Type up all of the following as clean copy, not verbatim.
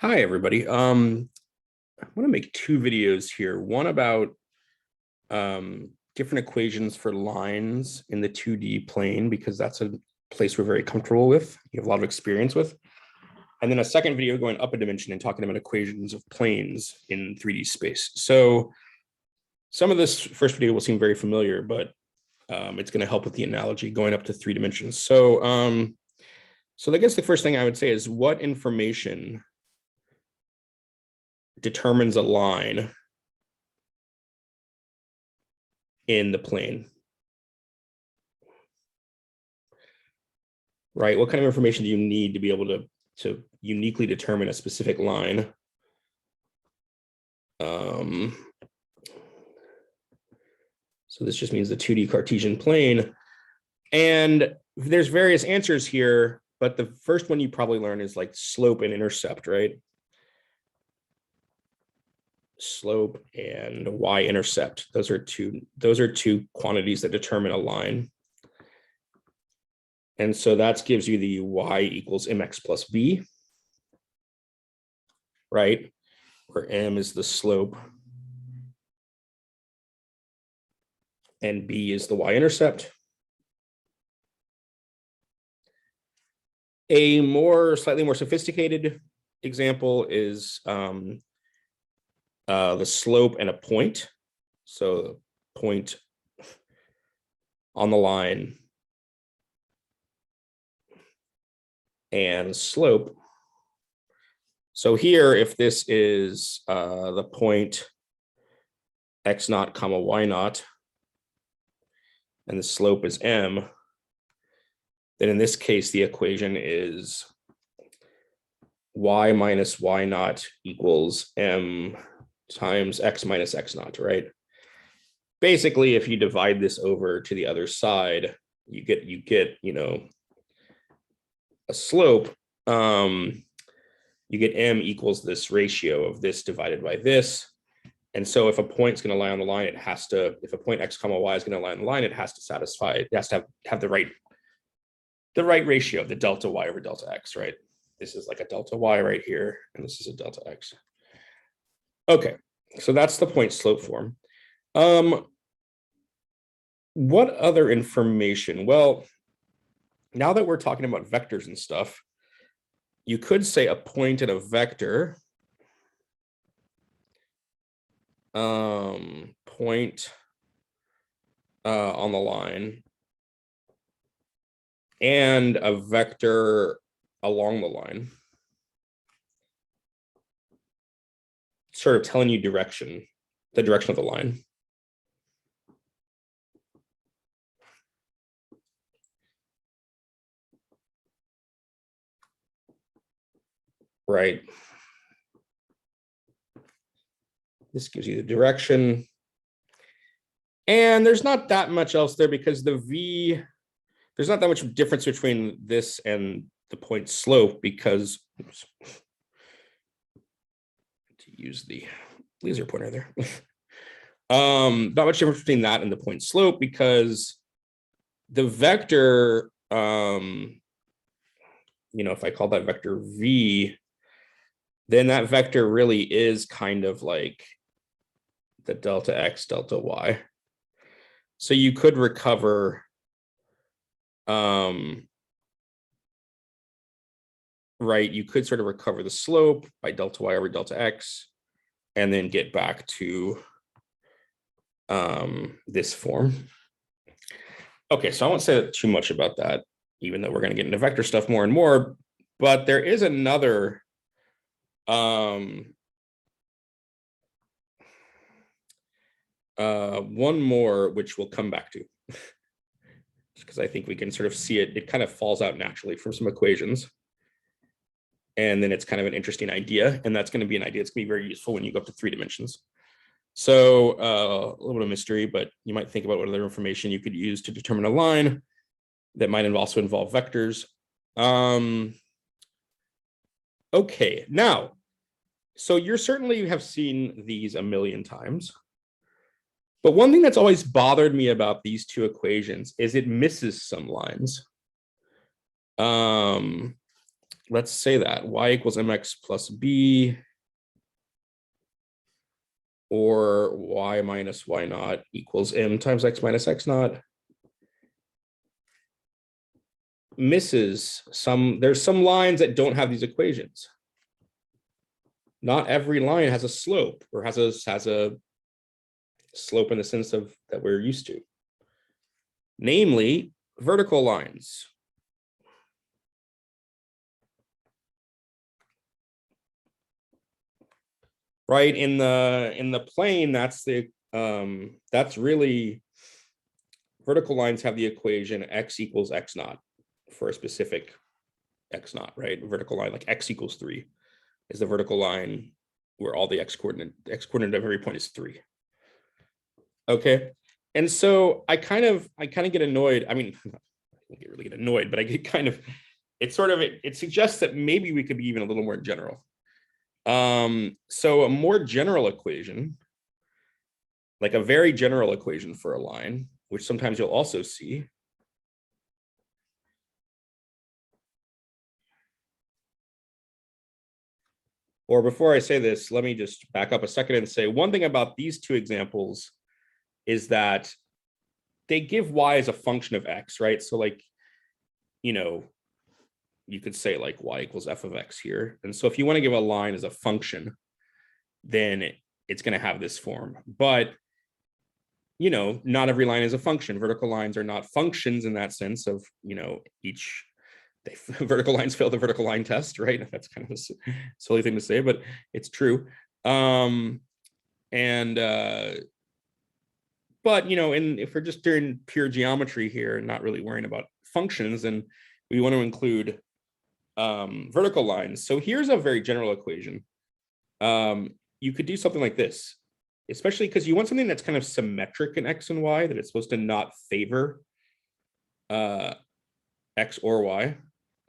Hi, everybody. I want to make two videos here. One about different equations for lines in the 2D plane, because that's a place we're very comfortable with. You have a lot of experience with. And then a second video going up a dimension and talking about equations of planes in 3D space. So some of this first video will seem very familiar, but it's going to help with the analogy going up to 3 dimensions. So I guess the first thing I would say is, what information determines a line in the plane, right? What kind of information do you need to be able to uniquely determine a specific line? So this just means the 2D Cartesian plane. And there's various answers here, but the first one you probably learn is like slope and intercept, right? Slope and y-intercept. Those are two quantities that determine a line. And so that gives you the y equals mx plus b, right? Where m is the slope and b is the y-intercept. A slightly more sophisticated example is the slope and a point. So point on the line and slope. So here, if this is the point x naught comma y naught, and the slope is m, then in this case, the equation is y minus y naught equals m times x minus x naught, right? Basically, if you divide this over to the other side, you get a slope. You get m equals this ratio of this divided by this. And so if a point's going to lie on the line, if a point x comma y is going to lie on the line, it has to have the right ratio, the delta y over delta x, right? This is like a delta y right here, and this is a delta x. Okay, so that's the point slope form. What other information? Well, now that we're talking about vectors and stuff, you could say a point and a vector. Point on the line and a vector along the line, sort of telling you the direction of the line. Right. This gives you the direction. And there's not that much else there, because there's not that much difference between this and the point slope, because to use the laser pointer there. Not much difference between that and the point slope, because the vector, if I call that vector v, then that vector really is kind of like the delta x, delta y. So you could recover, right, you could sort of recover the slope by delta y over delta x, and then get back to this form. Okay, so I won't say too much about that, even though we're going to get into vector stuff more and more. But there is another one more, which we'll come back to, because I think we can sort of see it. It kind of falls out naturally from some equations. And then it's kind of an interesting idea. And that's going to be an idea that's going to be very useful when you go up to 3 dimensions. So a little bit of mystery, but you might think about what other information you could use to determine a line that might also involve vectors. Okay, now, so you certainly have seen these a million times. But one thing that's always bothered me about these two equations is it misses some lines. let's say that y equals mx plus b, or y minus y naught equals m times x minus x naught, misses there's some lines that don't have these equations. Not every line has a slope, or has a slope in the sense of that we're used to. Namely, vertical lines. Right, in the plane, that's really, vertical lines have the equation x equals x naught for a specific x naught, right? A vertical line like x equals 3 is the vertical line where all the x coordinate of every point is 3. Okay, and so I kind of get annoyed. I mean, I don't really get annoyed, but I get kind of, it suggests that maybe we could be even a little more general. So a more general equation, like a very general equation for a line, which sometimes you'll also see, or before I say this, let me just back up a second and say one thing about these two examples is that they give y as a function of x, right? So like, you could say like y equals f of x here. And so if you want to give a line as a function, then it's going to have this form. But, not every line is a function. Vertical lines are not functions in that sense of, vertical lines fail the vertical line test, right? That's kind of a silly thing to say, but it's true. But, if we're just doing pure geometry here and not really worrying about functions, then we want to include vertical lines. So here's a very general equation. You could do something like this, especially because you want something that's kind of symmetric in x and y, that it's supposed to not favor x or y.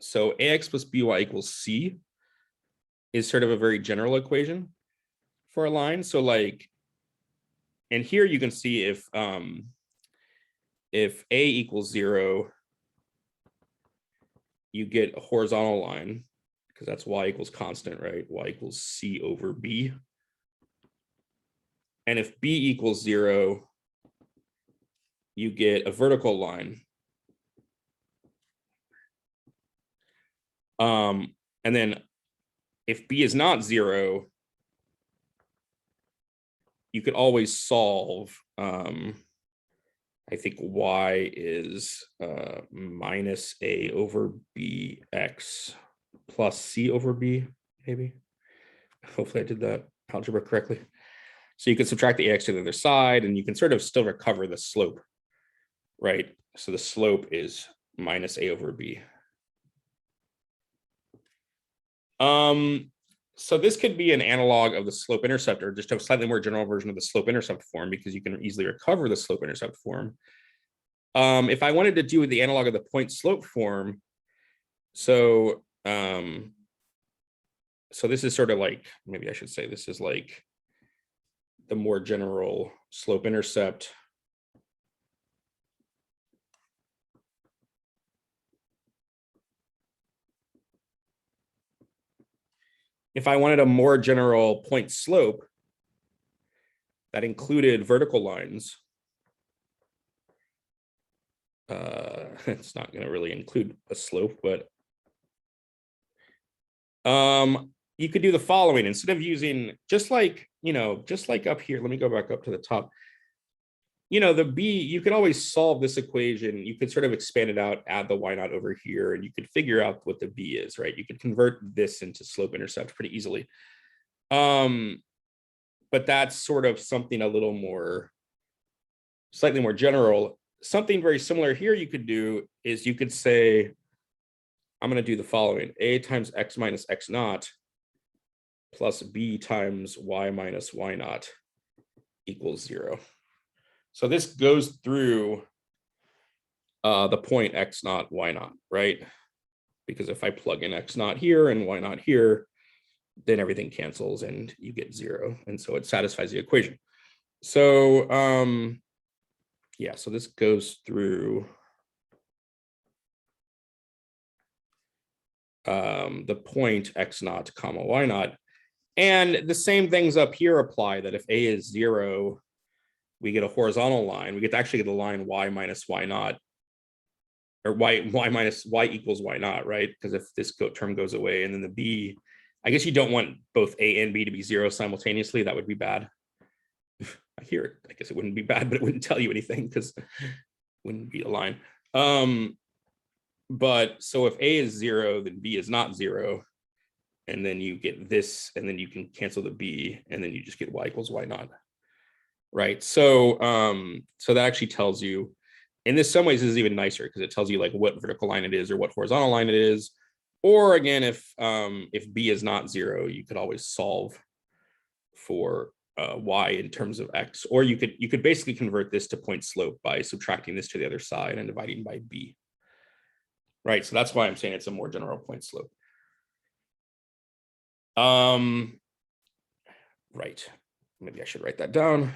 So ax plus by equals c is sort of a very general equation for a line. So like, and here you can see if a equals 0, you get a horizontal line, because that's y equals constant, right? Y equals c over b. And if b equals 0, you get a vertical line. And then if b is not 0, you could always solve, I think y is minus a over bx plus c over b, maybe. Hopefully I did that algebra correctly. So you can subtract the ax to the other side, and you can sort of still recover the slope, right? So the slope is minus a over b. So this could be an analog of the slope-intercept, or just a slightly more general version of the slope-intercept form, because you can easily recover the slope-intercept form. If I wanted to do the analog of the point-slope form, so this is sort of like, maybe I should say this is like the more general slope-intercept. If I wanted a more general point slope that included vertical lines, it's not going to really include a slope, but you could do the following. Instead of using, just like up here, let me go back up to the top. The b, you could always solve this equation. You could sort of expand it out, add the y naught over here, and you could figure out what the b is, right? You could convert this into slope intercept pretty easily. But that's sort of something a little more, slightly more general. Something very similar here you could do is you could say, I'm going to do the following: a times x minus x naught plus b times y minus y naught equals 0. So this goes through the point x naught, y naught, right? Because if I plug in x naught here and y naught here, then everything cancels and you get 0. And so it satisfies the equation. So yeah, so this goes through the point x naught comma y naught. And the same things up here apply, that if a is 0, we get a horizontal line. We get to actually get the line y minus y naught, or y minus y equals y naught, right? Because if this term goes away, and then the b, I guess you don't want both a and b to be 0 simultaneously. That would be bad. I hear it. I guess it wouldn't be bad, but it wouldn't tell you anything because it wouldn't be a line. But so if a is 0, then b is not 0. And then you get this, and then you can cancel the b, and then you just get y equals y naught. Right. So so that actually tells you, in this some ways this is even nicer because it tells you like what vertical line it is or what horizontal line it is. Or again, if b is not 0, you could always solve for y in terms of x, or you could basically convert this to point slope by subtracting this to the other side and dividing by b. Right. So that's why I'm saying it's a more general point slope. Right. Maybe I should write that down.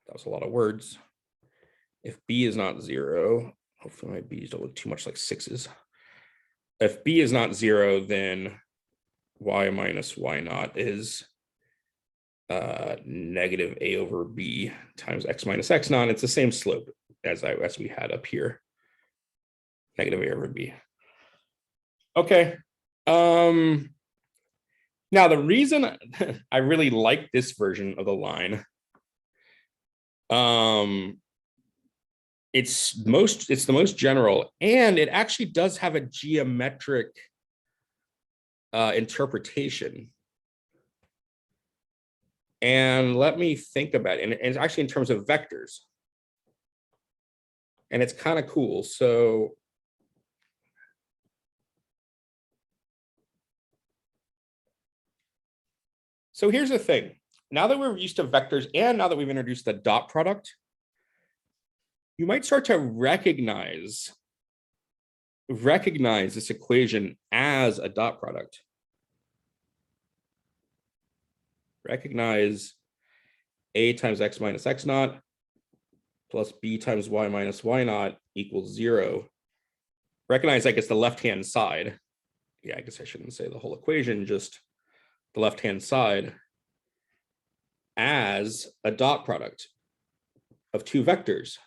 That was a lot of words. If b is not 0, hopefully my b's don't look too much like 6s. If b is not 0, then y minus y naught is negative a over b times x minus x naught. It's the same slope as we had up here. Negative a over b. Okay. Now the reason I really like this version of the line, it's the most general, and it actually does have a geometric interpretation. And let me think about it. And it's actually in terms of vectors. And it's kind of cool. So here's the thing. Now that we're used to vectors, and now that we've introduced the dot product, you might start to recognize this equation as a dot product. Recognize a times x minus x naught plus b times y minus y naught equals 0. Recognize like it's the left-hand side. Yeah, I guess I shouldn't say the whole equation, just the left-hand side as a dot product of two vectors.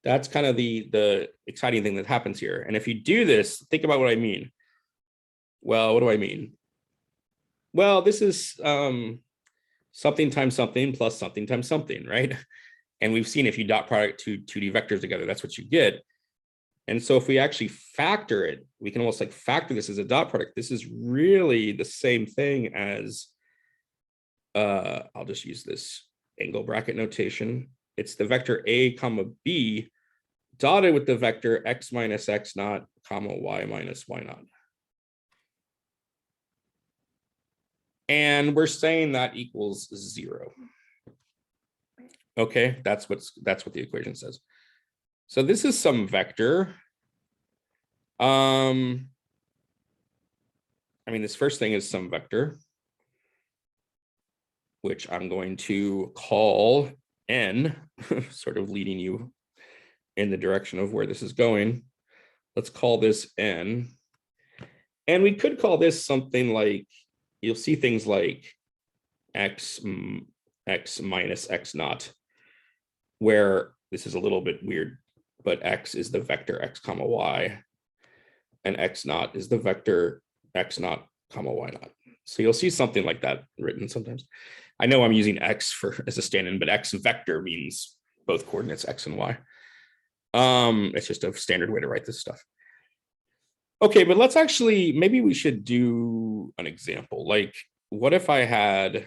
That's kind of the exciting thing that happens here. And if you do this, think about what I mean. Well, what do I mean? Well, this is something times something plus something times something, right? And we've seen if you dot product 2D vectors together, that's what you get. And so if we actually factor it, we can almost like factor this as a dot product. This is really the same thing as, I'll just use this angle bracket notation. It's the vector a comma b dotted with the vector x minus x naught comma y minus y naught. And we're saying that equals 0. Okay, that's what the equation says. So this is some vector. I mean, this first thing is some vector, which I'm going to call n, sort of leading you in the direction of where this is going. Let's call this n. And we could call this something like, you'll see things like x minus x naught, where this is a little bit weird, but x is the vector x comma y, and x naught is the vector x naught comma y naught. So you'll see something like that written sometimes. I know I'm using x as a stand-in, but x vector means both coordinates x and y. It's just a standard way to write this stuff. Okay, but let's actually, maybe we should do an example. Like, what if I had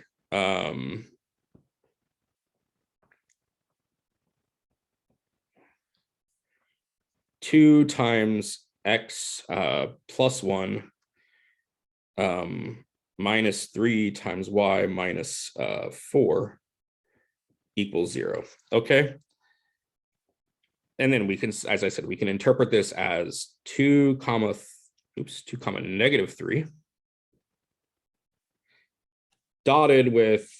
2 times x plus 1 minus 3 times y minus 4 equals 0. Okay. And then we can, as I said, we can interpret this as 2 comma negative 3 dotted with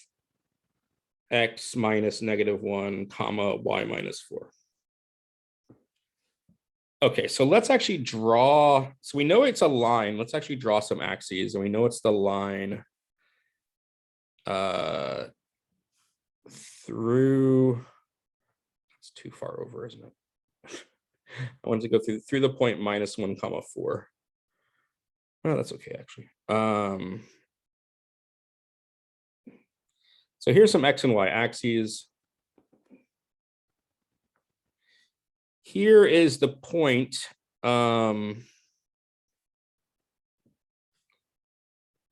x minus negative 1 comma y minus 4. Okay, so let's actually draw. So we know it's a line. Let's actually draw some axes, and we know it's the line through. It's too far over, isn't it? I wanted to go through the point -1, 4. Oh, that's okay, actually. So here's some x and y axes. Here is the point.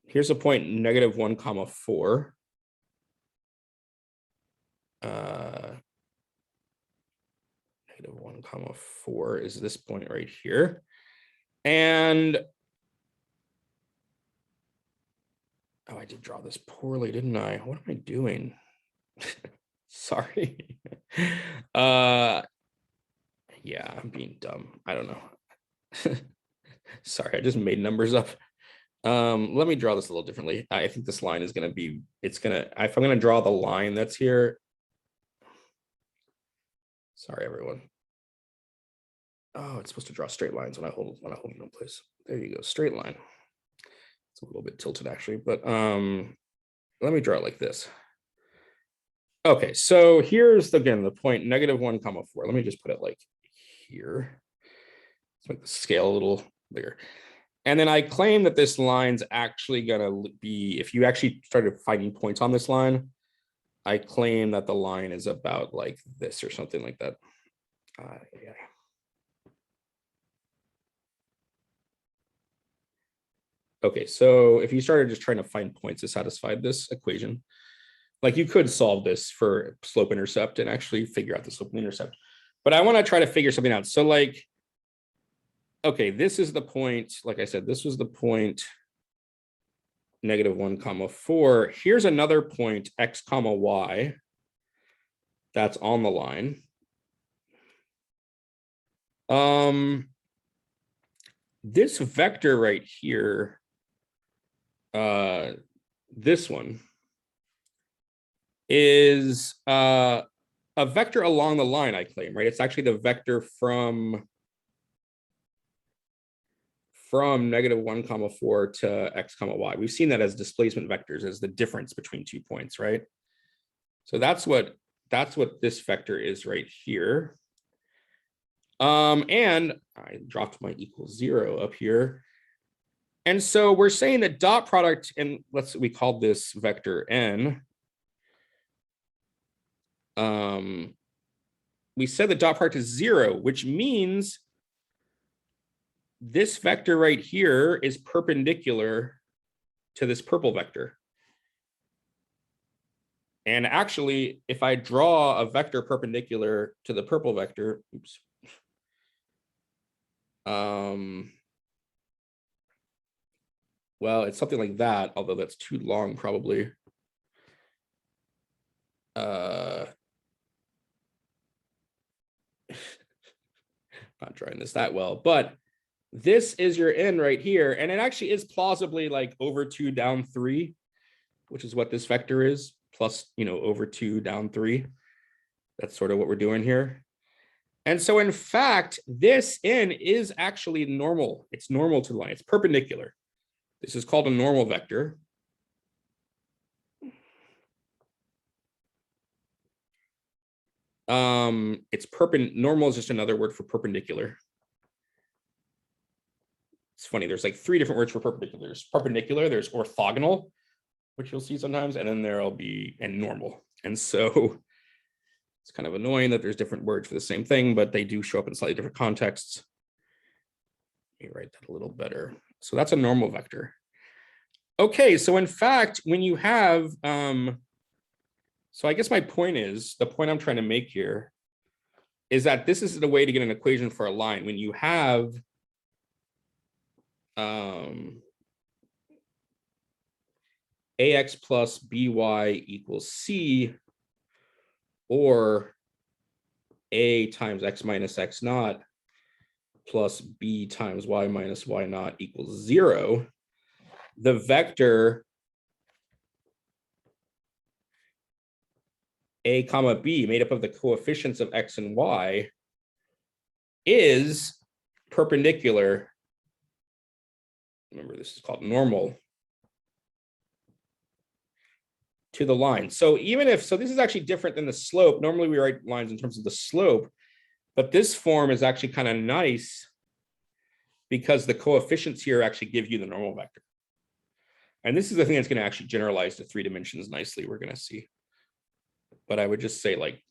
Here's a point -1, 4. -1, 4 is this point right here. And oh, I did draw this poorly, didn't I? What am I doing? Sorry. Yeah, I'm being dumb. I don't know. Sorry, I just made numbers up. Let me draw this a little differently. I think this line is going to be, if I'm going to draw the line that's here. Sorry, everyone. Oh, it's supposed to draw straight lines when I hold it in place. There you go, straight line. It's a little bit tilted actually, but let me draw it like this. Okay, so here's again the point -1, 4. Let me just put it like here. Let's make the scale a little bigger. And then I claim that this line's actually gonna be, if you actually started finding points on this line, I claim that the line is about like this or something like that. Yeah. Okay, so if you started just trying to find points to satisfy this equation, like you could solve this for slope intercept and actually figure out the slope and intercept. But I want to try to figure something out. So like, okay, this is the point, like I said, this was the point -1, 4. Here's another point, x, y, that's on the line. This vector right here, this one, is a vector along the line, I claim, right? It's actually the vector from -1, 4 to x, y. We've seen that as displacement vectors, as the difference between 2 points, right? So that's what this vector is right here. And I dropped my =0 up here. And so we're saying that dot product, and we call this vector n. We said the dot product is 0, which means this vector right here is perpendicular to this purple vector. And actually, if I draw a vector perpendicular to the purple vector, oops. Well, it's something like that, although that's too long probably. Not drawing this that well, but this is your n right here, and it actually is plausibly like over 2 down 3, which is what this vector is, plus, over 2 down 3. That's sort of what we're doing here. And so in fact, this n is actually normal. It's normal to the line. It's perpendicular. This is called a normal vector. Normal is just another word for perpendicular. It's funny, there's like 3 different words for perpendicular. There's perpendicular, there's orthogonal, which you'll see sometimes, and then there'll be normal. And so it's kind of annoying that there's different words for the same thing, but they do show up in slightly different contexts. Let me write that a little better. So that's a normal vector. Okay, so in fact, when you have, so I guess my point is, the point I'm trying to make here is that this is the way to get an equation for a line. When you have ax plus by equals c, or a times x minus x naught plus b times y minus y naught equals 0, the vector a comma b, made up of the coefficients of x and y, is perpendicular, remember this is called normal, to the line. So even if, so this is actually different than the slope. Normally we write lines in terms of the slope, but this form is actually kind of nice because the coefficients here actually give you the normal vector. And this is the thing that's going to actually generalize to 3 dimensions nicely, we're going to see. But I would just say, like,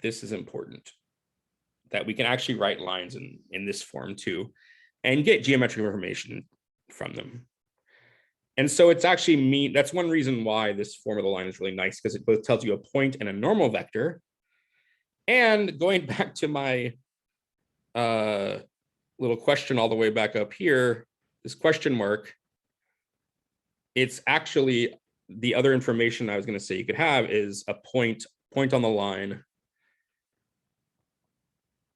this is important, that we can actually write lines in this form too, and get geometric information from them. And so it's actually that's one reason why this form of the line is really nice, because it both tells you a point and a normal vector. And going back to my little question all the way back up here, this question mark, it's actually the other information I was going to say you could have is a point on the line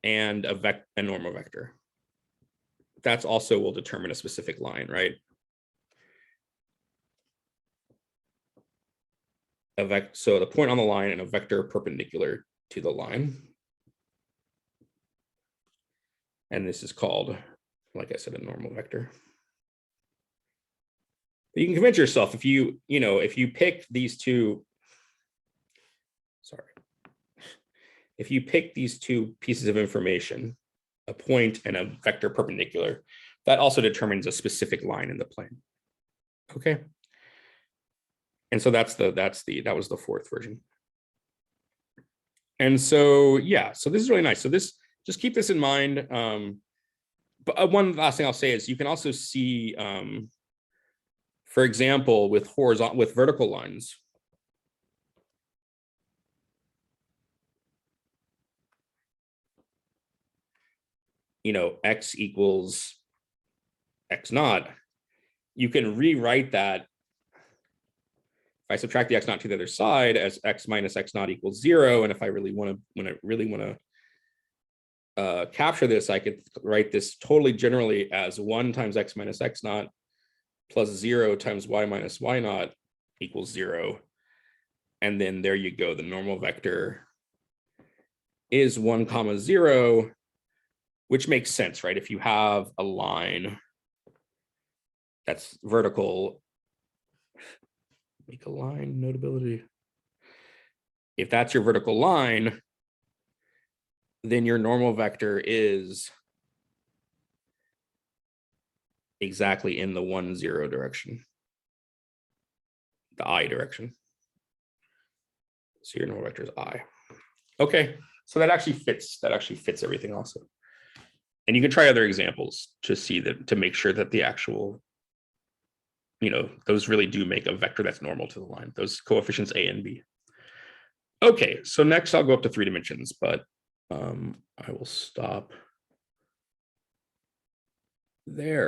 and a normal vector. That's also will determine a specific line, right? So the point on the line and a vector perpendicular to the line. And this is called, like I said, a normal vector. But you can convince yourself if if you pick these two, if you pick these two pieces of information, a point and a vector perpendicular, that also determines a specific line in the plane. Okay. And so that was the fourth version. And so, yeah, so this is really nice. So just keep this in mind. But one last thing I'll say is you can also see, for example, with vertical lines, x equals x naught, you can rewrite that. If I subtract the x naught to the other side as x minus x naught equals 0, and if I really want to, capture this, I could write this totally generally as 1 times x minus x naught plus 0 times y minus y naught equals 0. And then there you go. The normal vector is 1, 0, which makes sense, right? If you have a line that's vertical, make a line notability. If that's your vertical line, then your normal vector is exactly in the 1, 0 direction, the I direction. So your normal vector is I. Okay, so that actually fits everything also. And you can try other examples to see that, to make sure that the actual, those really do make a vector that's normal to the line, those coefficients A and B. Okay, so next I'll go up to 3 dimensions, but I will stop there.